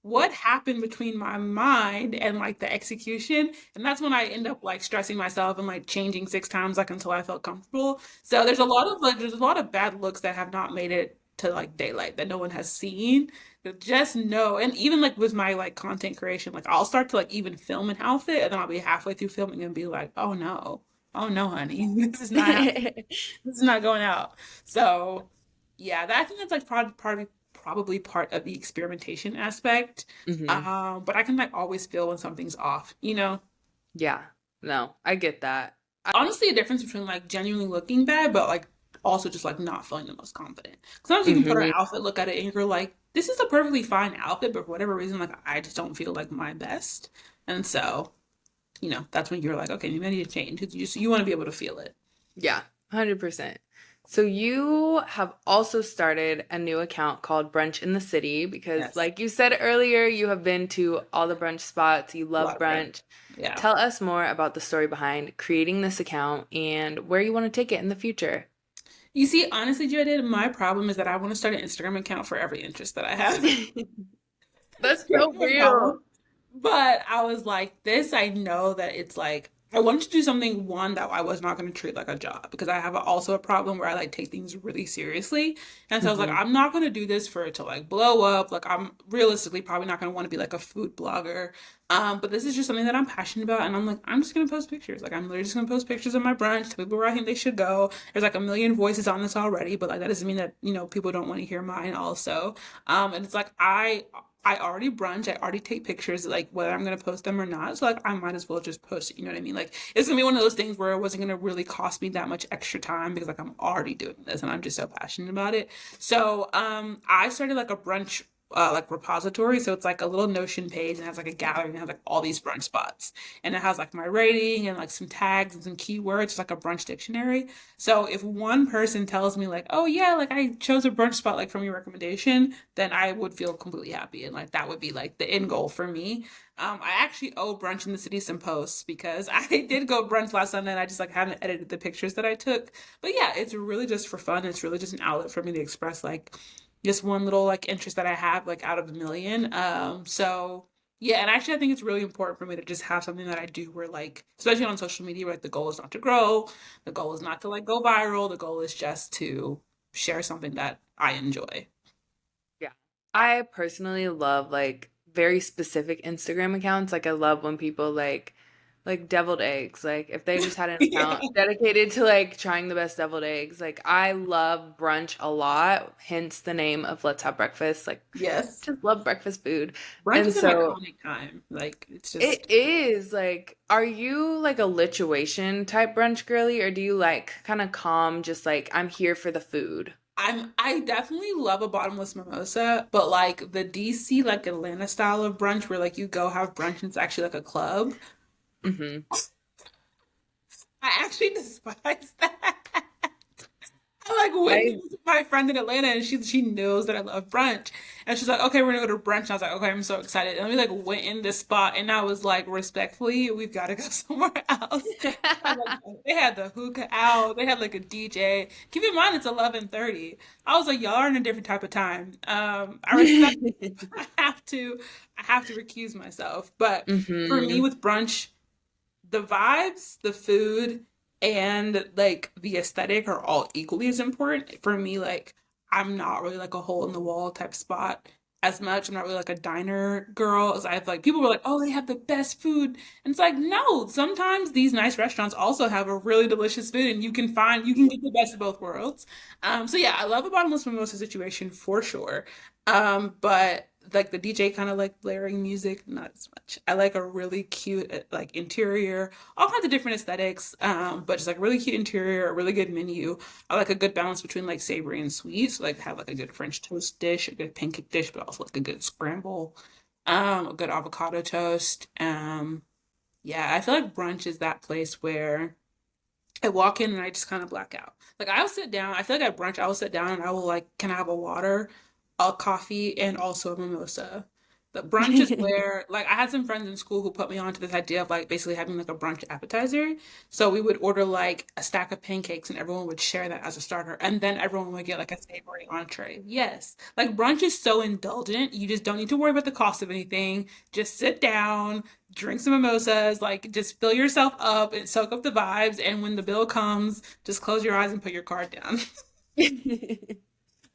What happened between my mind and like the execution? And that's when I end up like stressing myself and like changing six times like until I felt comfortable. So there's a lot of bad looks that have not made it to like daylight that no one has seen. But just know, and even like with my like content creation, like I'll start to like even film an outfit and then I'll be halfway through filming and be like, oh no, honey, this is not going out. So yeah, I think that's like probably part of the experimentation aspect. hmm But I can like always feel when something's off, you know? Yeah. No, I get that. Honestly, a difference between like genuinely looking bad, but like also just like not feeling the most confident. Sometimes you can put on an hmm outfit, look at it, and you're like, this is a perfectly fine outfit, but for whatever reason, like I just don't feel like my best. And so, that's when you're like, okay, maybe I need to change because you want to be able to feel it. Yeah, 100%. So you have also started a new account called Brunch in the City because, Yes. like you said earlier, you have been to all the brunch spots. You A love lot of brand. brunch. Yeah. Tell us more about the story behind creating this account and where you want to take it in the future. You see, honestly, Jadyn, my problem is that I want to start an Instagram account for every interest that I have. That's Straight so to my real. problem. But I was like, this, I know that it's like, I wanted to do something, one, that I was not going to treat like a job because I have also a problem where I like take things really seriously. And so I was like, hmm I'm not going to do this for it to like blow up. Like, I'm realistically probably not going to want to be like a food blogger. But this is just something that I'm passionate about. And I'm like, I'm just going to post pictures. Like, I'm literally just going to post pictures of my brunch, tell people where I think they should go. There's like a million voices on this already, but like, that doesn't mean that, people don't want to hear mine also. And it's like, I already brunch. I already take pictures, like whether I'm gonna post them or not. So like I might as well just post it. You know what I mean? Like it's gonna be one of those things where it wasn't gonna really cost me that much extra time because like I'm already doing this and I'm just so passionate about it. So I started like a brunch like repository. So it's like a little Notion page and it has like a gallery and it has like all these brunch spots. And it has like my rating and like some tags and some keywords, like a brunch dictionary. So if one person tells me like, oh yeah, like I chose a brunch spot like from your recommendation, then I would feel completely happy and like that would be like the end goal for me. I actually owe Brunch in the City some posts because I did go brunch last Sunday and I just like haven't edited the pictures that I took. But yeah, it's really just for fun. It's really just an outlet for me to express like just one little like interest that I have like out of a million. So yeah, and actually I think it's really important for me to just have something that I do where like, especially on social media, where like the goal is not to grow, the goal is not to like go viral, the goal is just to share something that I enjoy. Yeah. I personally love like very specific Instagram accounts. Like I love when people like deviled eggs. Like if they just had an Yeah. account dedicated to like trying the best deviled eggs. Like I love brunch a lot, hence the name of Let's Have Breakfast. Like Yes. just love breakfast food. Brunch And is an so iconic time. Like it's it just is like, are you like a lituation type brunch girly or do you like kind of calm, just like I'm here for the food? I definitely love a bottomless mimosa, but like the DC like Atlanta style of brunch where like you go have brunch and it's actually like a club. Hmm. I actually despise that. I like went I with my friend in Atlanta and she knows that I love brunch. And she's like, okay, we're gonna go to brunch. And I was like, okay, I'm so excited. And we like went in this spot and I was like, respectfully, we've got to go somewhere else. And, like, they had the hookah out, they had like a DJ. Keep in mind it's 11:30. I was like, y'all are in a different type of time. I respect I have to I have to recuse myself. But for me Hmm. with brunch, the vibes, the food, and like the aesthetic are all equally as important. For me, like I'm not really like a hole in the wall type spot as much. I'm not really like a diner girl. As I've like people were like, oh, they have the best food. And it's like, no, sometimes these nice restaurants also have a really delicious food and you can get the best of both worlds. So yeah, I love a bottomless mimosa situation for sure. But like the DJ kind of like blaring music, not as much. I like a really cute like interior, all kinds of different aesthetics, but just like really cute interior, a really good menu. I like a good balance between like savory and sweet. So like have like a good French toast dish, a good pancake dish, but also like a good scramble, a good avocado toast. Yeah, I feel like brunch is that place where I walk in and I just kind of black out. Like I'll sit down. I feel like at brunch I will sit down and I will like, can I have a water, a coffee, and also a mimosa. The brunch is where like I had some friends in school who put me on to this idea of like basically having like a brunch appetizer. So we would order like a stack of pancakes and everyone would share that as a starter. And then everyone would get like a savory entree. Yes. Like brunch is so indulgent. You just don't need to worry about the cost of anything. Just sit down, drink some mimosas, like just fill yourself up and soak up the vibes. And when the bill comes, just close your eyes and put your card down.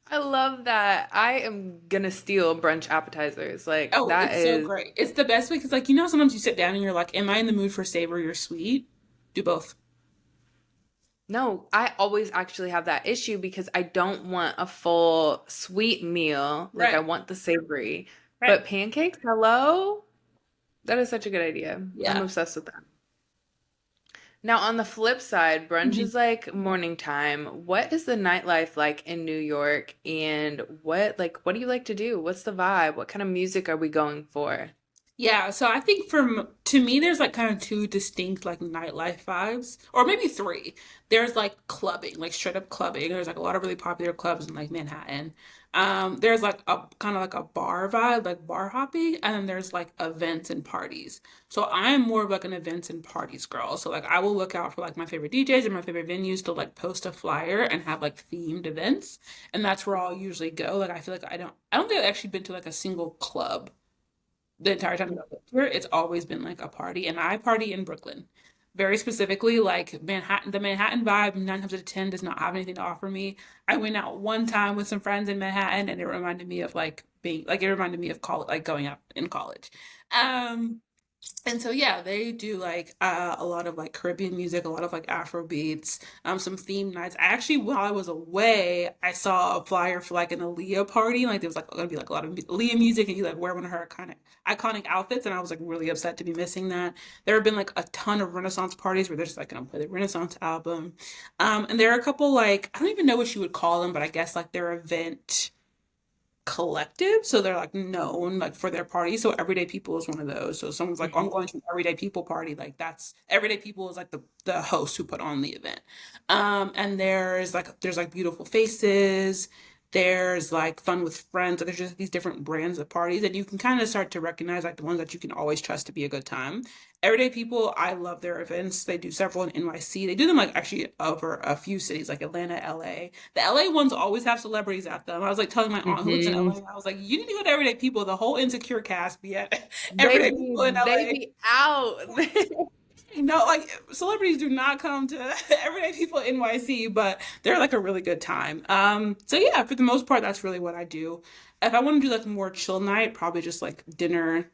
I love that. I am gonna steal brunch appetizers. Like Oh, that it's so is great. It's the best way because, like, you know, sometimes you sit down and you're like, am I in the mood for savory or sweet? Do both. no, I always actually have that issue because I don't want a full sweet meal. Like I Right, want the savory. right. But pancakes, hello? That is such a good idea. I'm Yeah. obsessed with that. Now, on the flip side, brunch Mhm. is like morning time. What is the nightlife like in New York? And what do you like to do? What's the vibe? What kind of music are we going for? Yeah, so I think to me, there's like kind of two distinct like nightlife vibes, or maybe three. There's like clubbing, like straight up clubbing. There's like a lot of really popular clubs in like Manhattan. There's like a kind of like a bar vibe, like bar hopping, and then there's like events and parties. So I'm more of like an events and parties girl. So like I will look out for like my favorite DJs and my favorite venues to like post a flyer and have like themed events, and that's where I'll usually go. Like I feel like I don't think I've actually been to like a single club the entire time that I've lived here, it's always been like a party, and I party in Brooklyn. Very specifically, like Manhattan, the Manhattan vibe, 9 times out of 10 does not have anything to offer me. I went out one time with some friends in Manhattan, and it reminded me of like being like it reminded me of college, like going out in college. Um, and so yeah, they do like a lot of like Caribbean music, a lot of like Afro beats, some theme nights. I actually, while I was away, I saw a flyer for like an Aaliyah party. Like there was like gonna be like a lot of Aaliyah music, and you like wear one of her iconic outfits, and I was like really upset to be missing that. There have been like a ton of Renaissance parties where they're just like gonna play the Renaissance album, and there are a couple like I don't even know what you would call them, but I guess like their event collective, so they're like known like for their party. So Everyday People is one of those. So someone's like, oh, I'm going to an Everyday People party, like that's Everyday People is like the host who put on the event. And there's like Beautiful Faces, there's like Fun with Friends, like there's just these different brands of parties and you can kind of start to recognize like the ones that you can always trust to be a good time. Everyday People, I love their events. They do several in NYC. They do them like actually over a few cities like Atlanta, LA. The LA ones always have celebrities at them. I was like telling my aunt who lives in Hmm. LA, I was like, you need to go to Everyday People. The whole Insecure cast be at Everyday People in They LA. be out. No, like celebrities do not come to Everyday People in NYC, but they're like a really good time. So yeah, for the most part, that's really what I do. If I want to do like a more chill night, probably just like dinner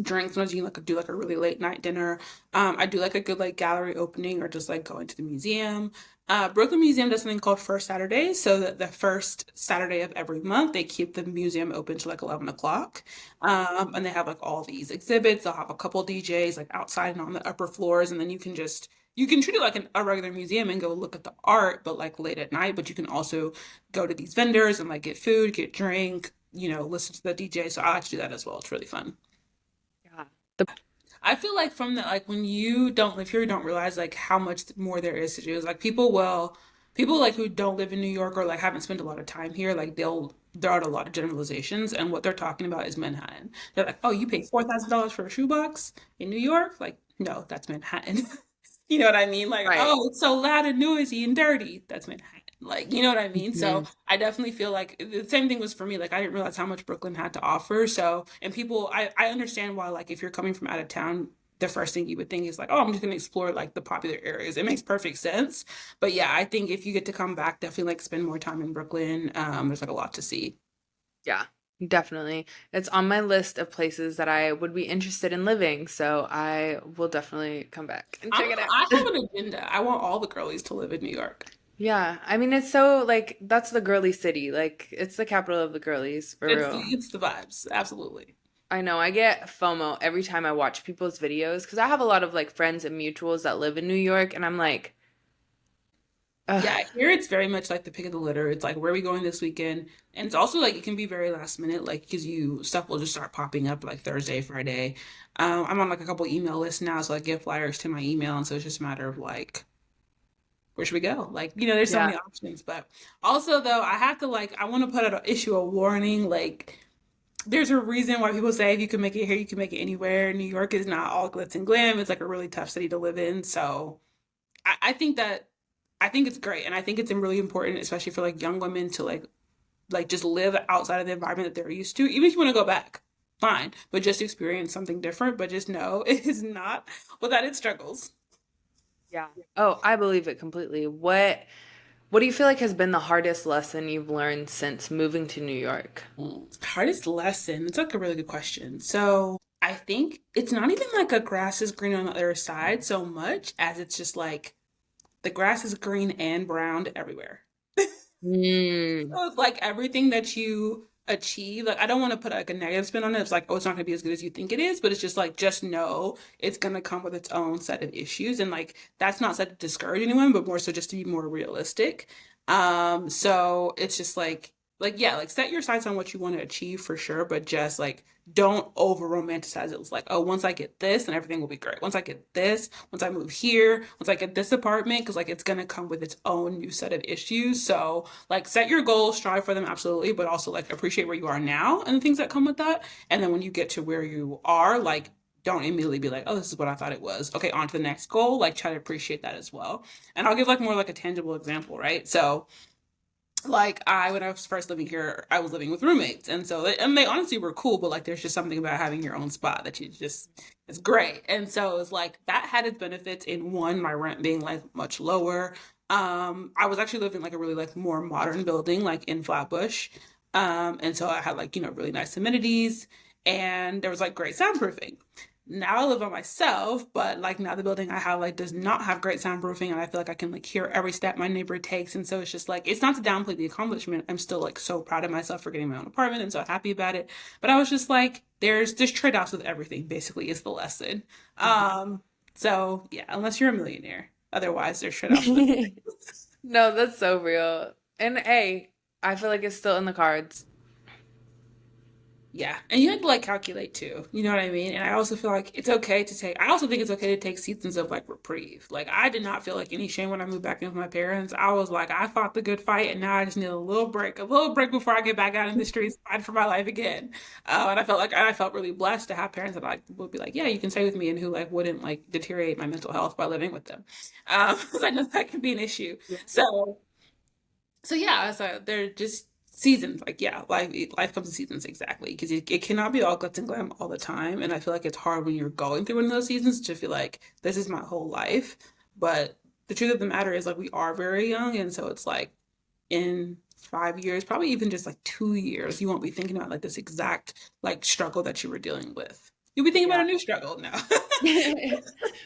drinks. Sometimes you can like do like a really late night dinner. I do like a good like gallery opening or just like going to the museum. Brooklyn Museum does something called First Saturday, so that the first Saturday of every month they keep the museum open to like 11 o'clock. And they have like all these exhibits. They'll have a couple DJs like outside and on the upper floors, and then you can just you can treat it like a regular museum and go look at the art, but like late at night. But you can also go to these vendors and like get food, get drink, listen to the DJ. So I like to do that as well. It's really fun. Yeah. The I feel like from the like when you don't live here, you don't realize like how much more there is to do. It's like people like who don't live in New York or like haven't spent a lot of time here, like they'll throw out a lot of generalizations, and what they're talking about is Manhattan. They're like, "Oh, you pay $4,000 for a shoebox in New York?" Like, no, that's Manhattan. You know what I mean? Like, right. oh, it's so loud and noisy and dirty. That's Manhattan. Like, you know what I mean? So Mhm. I definitely feel like the same thing was for me. Like, I didn't realize how much Brooklyn had to offer. So, and people, I understand why, like, if you're coming from out of town, the first thing you would think is like, oh, I'm just gonna explore like the popular areas. It makes perfect sense. But yeah, I think if you get to come back, definitely like spend more time in Brooklyn. There's like a lot to see. Yeah, definitely. It's on my list of places that I would be interested in living, so I will definitely come back and check it I out. have an agenda. I want all the girlies to live in New York. Yeah, I mean it's so like that's the girly city. Like it's the capital of the girlies for real. It's the vibes. Absolutely. I know I get FOMO every time I watch people's videos because I have a lot of like friends and mutuals that live in New York, and I'm like, ugh, Yeah, here it's very much like the pick of the litter. It's like, where are we going this weekend? And it's also like it can be very last minute, like because you stuff will just start popping up like Thursday, Friday. I'm on like a couple email lists now, so I get flyers to my email, and so it's just a matter of like, where should we go? Like, there's so yeah, many options. But also though, I have to like, I want to put out issue a warning. Like, there's a reason why people say if you can make it here, you can make it anywhere. New York is not all glitz and glam. It's like a really tough city to live in. So I think that I think it's great, and I think it's really important, especially for like young women to like just live outside of the environment that they're used to. Even if you want to go back, fine, but just experience something different. But just know it is not without its struggles. yeah. Oh, I believe it completely. What do you feel like has been the hardest lesson you've learned since moving to New York? Hardest lesson. It's like a really good question. So I think it's not even like a grass is green on the other side so much as it's just like the grass is green and brown everywhere. Mm, So it's like everything that you achieve, like I don't want to put like a negative spin on it. It's like, oh, it's not gonna be as good as you think it is, but it's just like just know it's gonna come with its own set of issues. And like that's not said to discourage anyone, but more so just to be more realistic. So it's just like yeah, like set your sights on what you want to achieve for sure, but just like don't over romanticize it. It's like, oh, once I get this, then everything will be great. Once I get this, once I move here, once I get this apartment, because like it's gonna come with its own new set of issues. So like set your goals, strive for them absolutely, but also like appreciate where you are now and the things that come with that. And then when you get to where you are, like don't immediately be like, oh, this is what I thought it was. Okay, on to the next goal. Like try to appreciate that as well. And I'll give like more like a tangible example, right? So like when I was first living here, I was living with roommates, and so and they honestly were cool, but like there's just something about having your own spot that you just it's great. And so it's like that had its benefits in one, my rent being like much lower. I was actually living in like a really like more modern building, like in Flatbush. And so I had like, really nice amenities, and there was like great soundproofing. Now I live by myself, but like now the building I have like does not have great soundproofing, and I feel like I can like hear every step my neighbor takes. And so it's just like it's not to downplay the accomplishment. I'm still like so proud of myself for getting my own apartment and so happy about it. But I was just like, there's trade-offs with everything, basically, is the lesson. Um, so yeah, unless you're a millionaire. Otherwise there's trade-offs with mhm. No, that's so real. And hey, I feel like it's still in the cards. Yeah, and you have to like calculate too. You know what I mean? And I also feel like it's okay to take. I also think it's okay to take seasons of like reprieve. Like I did not feel like any shame when I moved back in with my parents. I was like, I fought the good fight, and now I just need a little break before I get back out in the streets, fight for my life again. And I felt really blessed to have parents that like would be like, yeah, you can stay with me, and who like wouldn't like deteriorate my mental health by living with them. Because I know that can be an issue. Yeah. So yeah, so they're just seasons. Like yeah, life comes in seasons exactly because it cannot be all glitz and glam all the time. And I feel like it's hard when you're going through one of those seasons to feel like this is my whole life. But the truth of the matter is like we are very young, and so it's like in 5 years, probably even just like 2 years, you won't be thinking about like this exact like struggle that you were dealing with. You'll be thinking about Yeah. a new struggle now.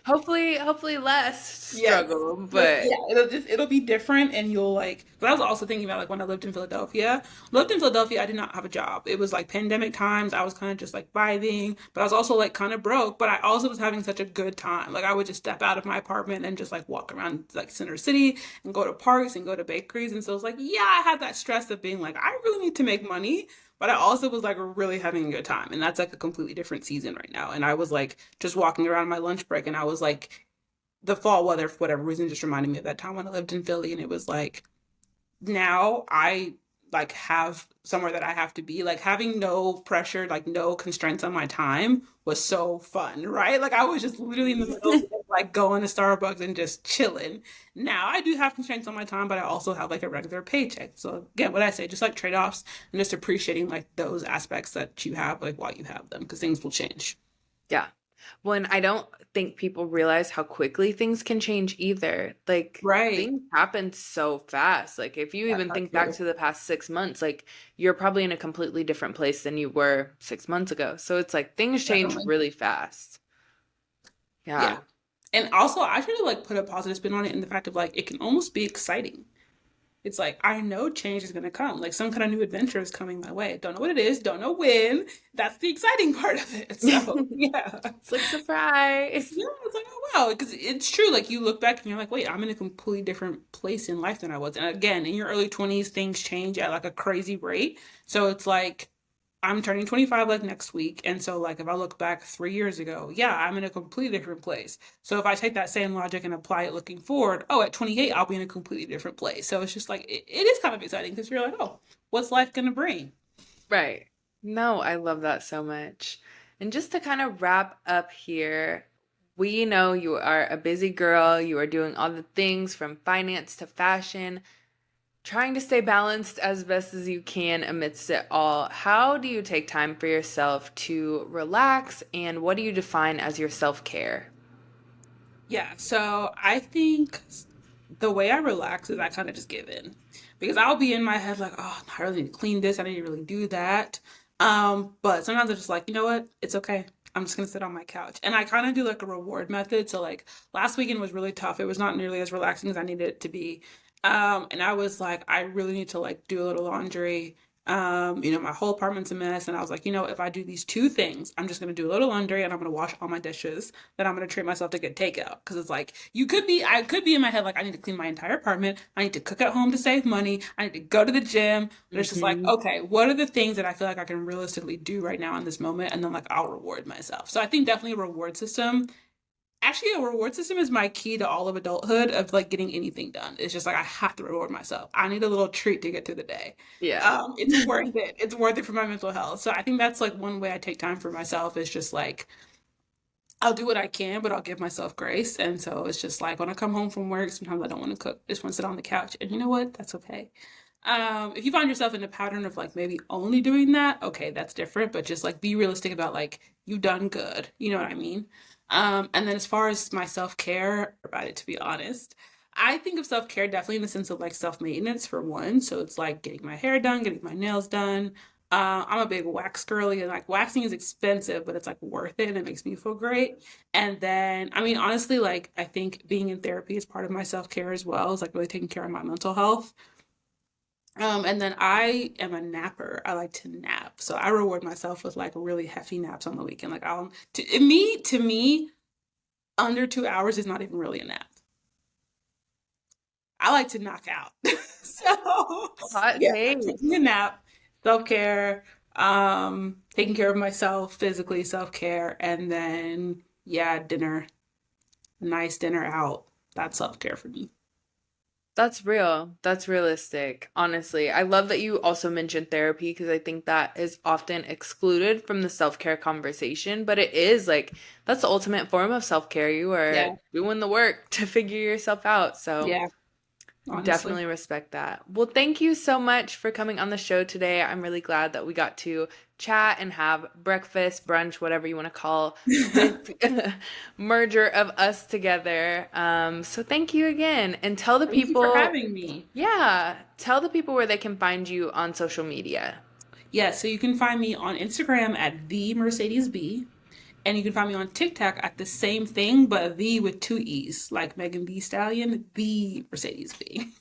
Hopefully less Yes. struggle, But but yeah, it'll be different and you'll like but I was also thinking about like when I lived in Philadelphia. Lived in Philadelphia, I did not have a job. It was like pandemic times. I was kind of just like vibing, but I was also like kind of broke, but I also was having such a good time. Like I would just step out of my apartment and just like walk around like center city and go to parks and go to bakeries. And so it was like, yeah, I had that stress of being like, I really need to make money. But I also was like really having a good time. And that's like a completely different season right now. And I was like just walking around my lunch break and I was like the fall weather for whatever reason just reminded me of that time when I lived in Philly and it was like now I like have somewhere that I have to be like having no pressure like no constraints on my time was so fun, right? Like I was just literally in the middle of like going to Starbucks and just chilling. Now I do have constraints on my time but I also have like a regular paycheck, so again what I say just like trade-offs and just appreciating like those aspects that you have like while you have them because things will change. yeah. When I don't think people realize how quickly things can change either. Like Right. things happen so fast. Like if you That's even not think back true. to the past 6 months, like you're probably in a completely different place than you were 6 months ago. So it's like things change Definitely. really fast. Yeah. Yeah. And also, I try to like put a positive spin on it in the fact of like it can almost be exciting. It's like I know change is gonna come. Like some kind of new adventure is coming my way. Don't know what it is, don't know when. That's the exciting part of it. So yeah. It's like surprise. Yeah, it's like, oh wow, because it's true. Like you look back and you're like, wait, I'm in a completely different place in life than I was. And again, in your early 20s, things change at like a crazy rate. So it's like I'm turning 25 like next week. And so like if I look back 3 years ago, yeah, I'm in a completely different place. So if I take that same logic and apply it looking forward, oh, at 28, I'll be in a completely different place. So it's just like it is kind of exciting because you're like, oh, what's life gonna bring? Right. No, I love that so much. And just to kind of wrap up here, we know you are a busy girl. You are doing all the things from finance to fashion, trying to stay balanced as best as you can amidst it all. How do you take time for yourself to relax, and what do you define as your self-care? Yeah, so I think the way I relax is I kind of just give in because I'll be in my head like, oh, I really need to clean this. I need to really do that. But sometimes I'm just like, you know what? It's okay. I'm just gonna sit on my couch. And I kind of do like a reward method. So like last weekend was really tough. It was not nearly as relaxing as I needed it to be. And I was like, I really need to like do a little laundry. My whole apartment's a mess. And I was like, if I do these two things, I'm just gonna do a little laundry and I'm gonna wash all my dishes. Then I'm gonna treat myself to get takeout. Cause it's like I could be in my head like I need to clean my entire apartment. I need to cook at home to save money. I need to go to the gym. But it's just like, Hmm. okay, what are the things that I feel like I can realistically do right now in this moment? And then like I'll reward myself. So I think definitely a reward system. Actually, a reward system is my key to all of adulthood of like getting anything done. It's just like I have to reward myself. I need a little treat to get through the day. Yeah. It's worth it. It's worth it for my mental health. So I think that's like one way I take time for myself is just like I'll do what I can, but I'll give myself grace. And so it's just like when I come home from work, sometimes I don't want to cook. I just want to sit on the couch. And you know what? That's okay. If you find yourself in a pattern of like maybe only doing that, okay, that's different. But just like be realistic about like you've done good. You know what I mean? And then as far as my self-care about it, to be honest, I think of self-care definitely in the sense of like self-maintenance for one. So it's like getting my hair done, getting my nails done. I'm a big wax girly and like waxing is expensive, but it's like worth it and it makes me feel great. And then, I mean, honestly, like I think being in therapy is part of my self-care as well. It's like really taking care of my mental health. And then I am a napper. I like to nap. So I reward myself with like really hefty naps on the weekend. Like to me, under 2 hours is not even really a nap. I like to knock out. So Hot yeah, take. taking a nap, self-care, taking care of myself, physically self-care, and then yeah, dinner, a nice dinner out. That's self-care for me. That's real. That's realistic. Honestly, I love that you also mentioned therapy because I think that is often excluded from the self-care conversation, but it is like that's the ultimate form of self-care. You are Yeah, doing the work to figure yourself out. So, yeah, honestly. definitely respect that. Well, thank you so much for coming on the show today. I'm really glad that we got to chat and have breakfast, brunch, whatever you want to call this merger of us together. So thank you again. And tell the Thank you for people, having me. yeah, tell the people where they can find you on social media. Yeah, so you can find me on Instagram at themercedesb. And you can find me on TikTok at the same thing, but the with two E's, like Megan Thee Stallion, the Mercedes B.